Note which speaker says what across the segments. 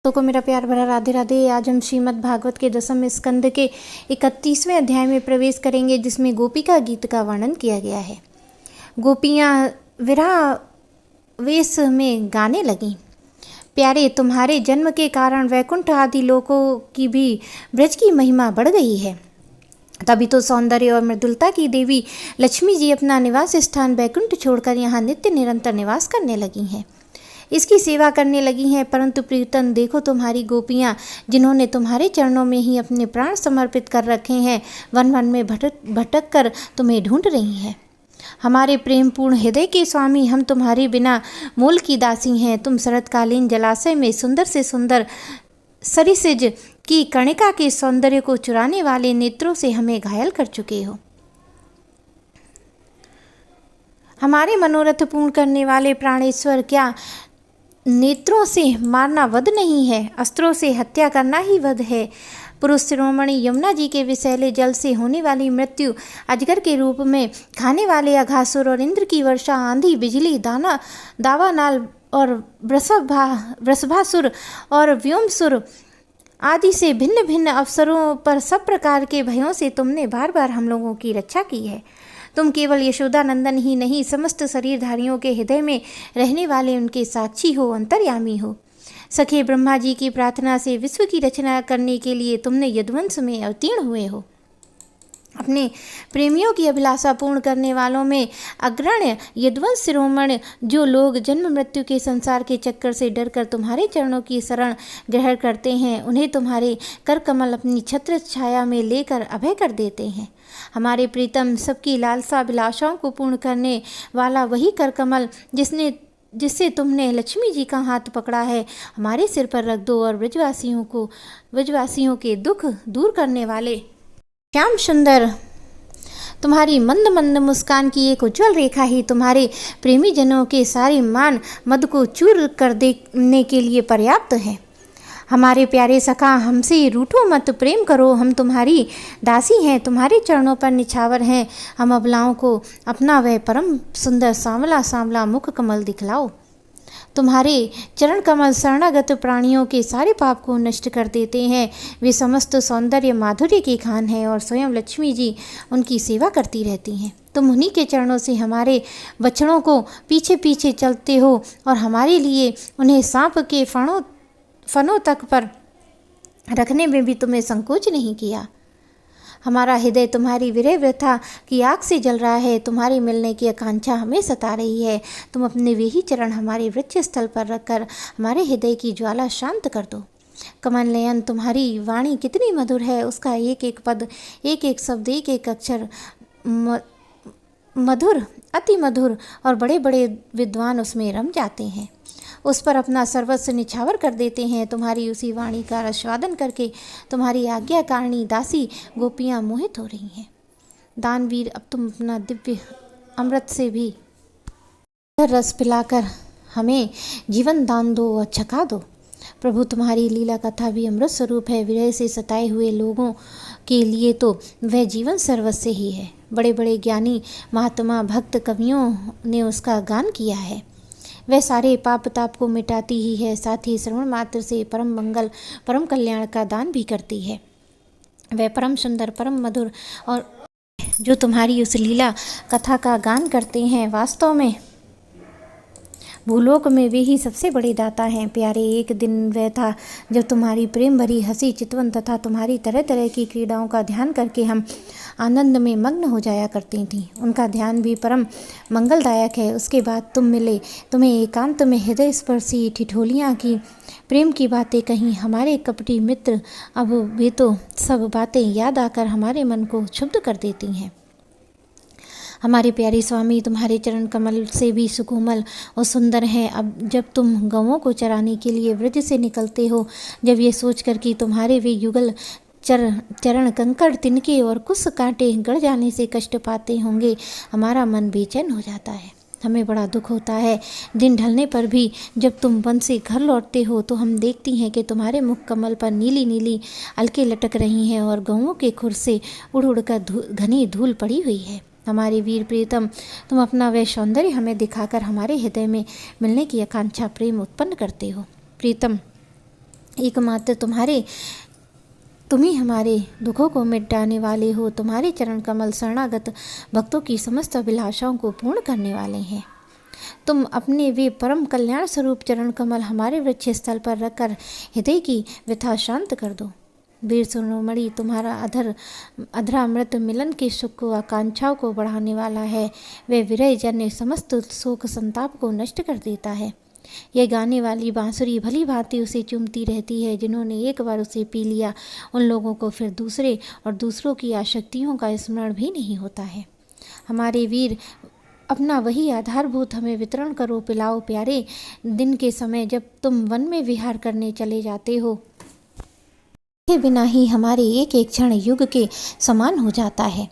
Speaker 1: तो को मेरा प्यार भरा राधे राधे। आज हम श्रीमद् भागवत के 10वें स्कंद के 31वें अध्याय में प्रवेश करेंगे, जिसमें गोपिका गीत का वर्णन किया गया है। गोपियाँ विरह वेश में गाने लगीं। प्यारे, तुम्हारे जन्म के कारण वैकुंठ आदि लोकों की भी ब्रज की महिमा बढ़ गई है। तभी तो सौंदर्य और मृदुलता की देवी लक्ष्मी जी अपना निवास स्थान वैकुंठ छोड़कर यहाँ नित्य निरंतर निवास करने लगी हैं, इसकी सेवा करने लगी हैं। परंतु प्रीतम, देखो तुम्हारी गोपियाँ, जिन्होंने तुम्हारे चरणों में ही अपने प्राण समर्पित कर रखे हैं, वन वन में भटक कर तुम्हें ढूंढ रही हैं। हमारे प्रेमपूर्ण हृदय के स्वामी, हम तुम्हारे बिना मोल की दासी हैं। तुम शरतकालीन जलाशय में सुंदर से सुंदर सरिसिज की कणिका के सौंदर्य को चुराने वाले नेत्रों से हमें घायल कर चुके हो। हमारे मनोरथ पूर्ण करने वाले प्राणेश्वर, क्या नेत्रों से मारना वध नहीं है? अस्त्रों से हत्या करना ही वध है। पुरुष शिरोमणि यमुना जी के विषैले जल से होने वाली मृत्यु, अजगर के रूप में खाने वाले अघासुर और इंद्र की वर्षा, आंधी, बिजली, दावानाल और वृषभासुर और व्योमसुर आदि से भिन्न भिन्न अवसरों पर सब प्रकार के भयों से तुमने बार बार हम लोगों की रक्षा की है। तुम केवल यशोदा नंदन ही नहीं, समस्त शरीरधारियों के हृदय में रहने वाले उनके साक्षी हो, अंतर्यामी हो। सखे ब्रह्मा जी की प्रार्थना से विश्व की रचना करने के लिए तुमने यदुवंश में अवतीर्ण हुए हो। अपने प्रेमियों की अभिलाषा पूर्ण करने वालों में अग्रण्य यदुवंश शिरोमणि, जो लोग जन्म मृत्यु के संसार के चक्कर से डरकर तुम्हारे चरणों की शरण ग्रहण करते हैं, उन्हें तुम्हारे कर कमल अपनी छत्र छाया में लेकर अभय कर देते हैं। हमारे प्रीतम, सबकी लालसा अभिलाषाओं को पूर्ण करने वाला वही कर कमल जिससे तुमने लक्ष्मी जी का हाथ पकड़ा है, हमारे सिर पर रख दो और ब्रजवासियों के दुख दूर करने वाले श्याम सुंदर, तुम्हारी मंद मंद मुस्कान की एक उज्जवल रेखा ही तुम्हारे प्रेमी जनों के सारे मान मद को चूर कर देने के लिए पर्याप्त है। हमारे प्यारे सखा, हमसे रूठो मत, प्रेम करो। हम तुम्हारी दासी हैं, तुम्हारे चरणों पर निछावर हैं। हम अबलाओं को अपना वह परम सुंदर सांवला सांवला मुख कमल दिखलाओ। तुम्हारे चरण कमल शरणागत प्राणियों के सारे पाप को नष्ट कर देते हैं। वे समस्त सौंदर्य माधुर्य की खान है और स्वयं लक्ष्मी जी उनकी सेवा करती रहती हैं। तुम उन्हीं के चरणों से हमारे बछड़ों को पीछे पीछे चलते हो और हमारे लिए उन्हें सांप के फनों तक पर रखने में भी तुम्हें संकोच नहीं किया। हमारा हृदय तुम्हारी विरह व्यथा की आग से जल रहा है। तुम्हारे मिलने की आकांक्षा हमें सता रही है। तुम अपने वे ही चरण हमारे वृक्ष स्थल पर रखकर हमारे हृदय की ज्वाला शांत कर दो। कमल नयन, तुम्हारी वाणी कितनी मधुर है। उसका एक एक पद, एक एक शब्द, एक एक अक्षर मधुर, अति मधुर, और बड़े बड़े विद्वान उसमें रम जाते हैं, उस पर अपना सर्वस्व निछावर कर देते हैं। तुम्हारी उसी वाणी का आस्वादन करके तुम्हारी आज्ञाकारिणी दासी गोपियाँ मोहित हो रही हैं। दानवीर, अब तुम अपना दिव्य अमृत से भी रस पिलाकर हमें जीवन दान दो और छका दो। प्रभु, तुम्हारी लीला कथा भी अमृत स्वरूप है। विरह से सताए हुए लोगों के लिए तो वह जीवन सर्वस्व ही है। बड़े बड़े ज्ञानी महात्मा भक्त कवियों ने उसका गान किया है। वह सारे पाप ताप को मिटाती ही है, साथ ही श्रवण मात्र से परम मंगल परम कल्याण का दान भी करती है। वह परम सुंदर, परम मधुर, और जो तुम्हारी उस लीला कथा का गान करते हैं, वास्तव में भूलोक में वे ही सबसे बड़े दाता हैं। प्यारे, एक दिन वह था जब तुम्हारी प्रेम भरी हंसी, चितवन तथा तुम्हारी तरह तरह की क्रीड़ाओं का ध्यान करके हम आनंद में मग्न हो जाया करती थीं। उनका ध्यान भी परम मंगलदायक है। उसके बाद तुम मिले, तुम्हें एकांत में हृदय स्पर्शी ठिठोलियाँ की, प्रेम की बातें कहीं। हमारे कपटी मित्र, अब वे तो सब बातें याद आकर हमारे मन को क्षुब्ध कर देती हैं। हमारे प्यारे स्वामी, तुम्हारे चरण कमल से भी सुकोमल और सुंदर हैं। अब जब तुम गौओं को चराने के लिए ब्रज से निकलते हो, जब ये सोचकर कि तुम्हारे वे युगल चरण कंकड़, तिनके और कुछ कांटे गड़ जाने से कष्ट पाते होंगे, हमारा मन बेचैन हो जाता है। हमें बड़ा दुख होता है। दिन ढलने पर भी जब तुम वन से घर लौटते हो तो हम देखती हैं कि तुम्हारे मुख कमल पर नीली नीली अलकें लटक रही हैं और गौओं के खुर से उड़ उड़कर घनी धूल पड़ी हुई है। हमारे वीर प्रीतम, तुम अपना वह सौंदर्य हमें दिखाकर हमारे हृदय में मिलने की आकांक्षा, प्रेम उत्पन्न करते हो। प्रीतम, एकमात्र तुम ही हमारे दुखों को मिटाने वाले हो। तुम्हारे चरण कमल शरणागत भक्तों की समस्त अभिलाषाओं को पूर्ण करने वाले हैं। तुम अपने वे परम कल्याण स्वरूप चरण कमल हमारे वृक्ष स्थल पर रखकर हृदय की व्यथा शांत कर दो। वीर शिरोमणि, तुम्हारा अधरामृत मिलन के सुख को, आकांक्षाओं को बढ़ाने वाला है। वह विरह जन्य समस्त शोक संताप को नष्ट कर देता है। यह गाने वाली बांसुरी भली भांति उसे चूमती रहती है। जिन्होंने एक बार उसे पी लिया, उन लोगों को फिर दूसरे और दूसरों की आसक्तियों का स्मरण भी नहीं होता है। हमारे वीर, अपना वही आधारभूत हमें वितरण करो, पिलाओ प्यारे। दिन के समय जब तुम वन में विहार करने चले जाते हो, के बिना ही हमारे एक एक क्षण युग के समान हो जाता है।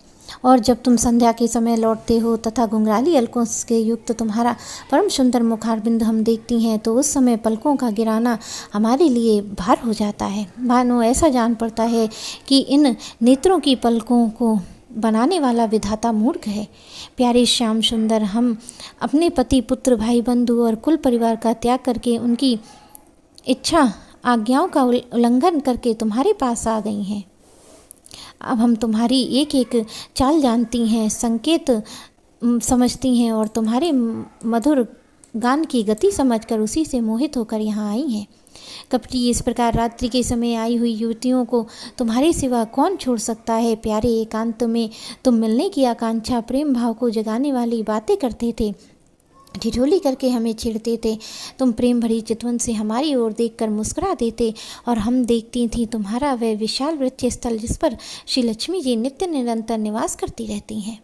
Speaker 1: और जब तुम संध्या के समय लौटते हो तथा घुंघराली अलकों के युक्त तुम्हारा परम सुंदर मुखारबिंद हम देखती हैं, तो उस समय पलकों का गिराना हमारे लिए भार हो जाता है। मानो ऐसा जान पड़ता है कि इन नेत्रों की पलकों को बनाने वाला विधाता मूर्ख है। प्यारे श्याम सुंदर, हम अपने पति, पुत्र, भाई, बंधु और कुल परिवार का त्याग करके, उनकी इच्छा आज्ञाओं का उल्लंघन करके तुम्हारे पास आ गई हैं। अब हम तुम्हारी एक एक चाल जानती हैं, संकेत समझती हैं और तुम्हारे मधुर गान की गति समझकर उसी से मोहित होकर यहाँ आई हैं। कपटी, इस प्रकार रात्रि के समय आई हुई युवतियों को तुम्हारे सिवा कौन छोड़ सकता है। प्यारे, एकांत में तुम मिलने की आकांक्षा, प्रेम भाव को जगाने वाली बातें करते थे, ठिठोली करके हमें छेड़ते थे। तुम प्रेम भरी चितवन से हमारी ओर देखकर मुस्कुरा देते और हम देखती थी तुम्हारा वह विशाल वृक्ष स्थल जिस पर श्री लक्ष्मी जी नित्य निरंतर निवास करती रहती हैं।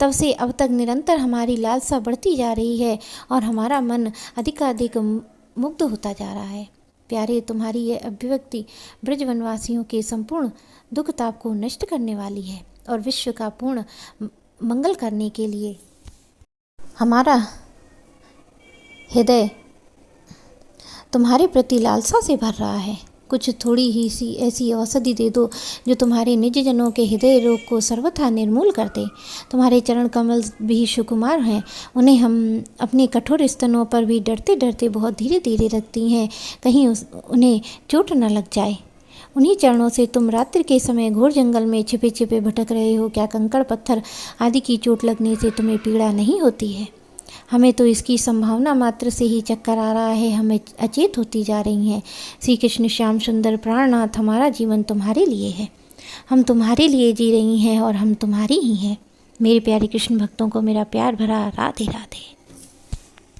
Speaker 1: तब से अब तक निरंतर हमारी लालसा बढ़ती जा रही है और हमारा मन अधिकाधिक मुग्ध होता जा रहा है। प्यारे, तुम्हारी यह अभिव्यक्ति ब्रज वनवासियों के संपूर्ण दुख ताप को नष्ट करने वाली है और विश्व का पूर्ण मंगल करने के लिए हमारा हृदय तुम्हारे प्रति लालसा से भर रहा है। कुछ थोड़ी ही सी ऐसी औषधि दे दो जो तुम्हारे निज जनों के हृदय रोग को सर्वथा निर्मूल कर दे। तुम्हारे चरण कमल भी सुकुमार हैं, उन्हें हम अपने कठोर स्तनों पर भी डरते डरते बहुत धीरे धीरे रखती हैं, कहीं उन्हें चोट न लग जाए। उन्हीं चरणों से तुम रात्रि के समय घोर जंगल में छिपे छिपे भटक रहे हो। क्या कंकड़ पत्थर आदि की चोट लगने से तुम्हें पीड़ा नहीं होती है? हमें तो इसकी संभावना मात्र से ही चक्कर आ रहा है, हमें अचेत होती जा रही हैं। श्री कृष्ण श्याम सुंदर प्राणनाथ, हमारा जीवन तुम्हारे लिए है, हम तुम्हारे लिए जी रही हैं और हम तुम्हारी ही हैं। मेरे प्यारे कृष्ण भक्तों को मेरा प्यार भरा राधे राधे।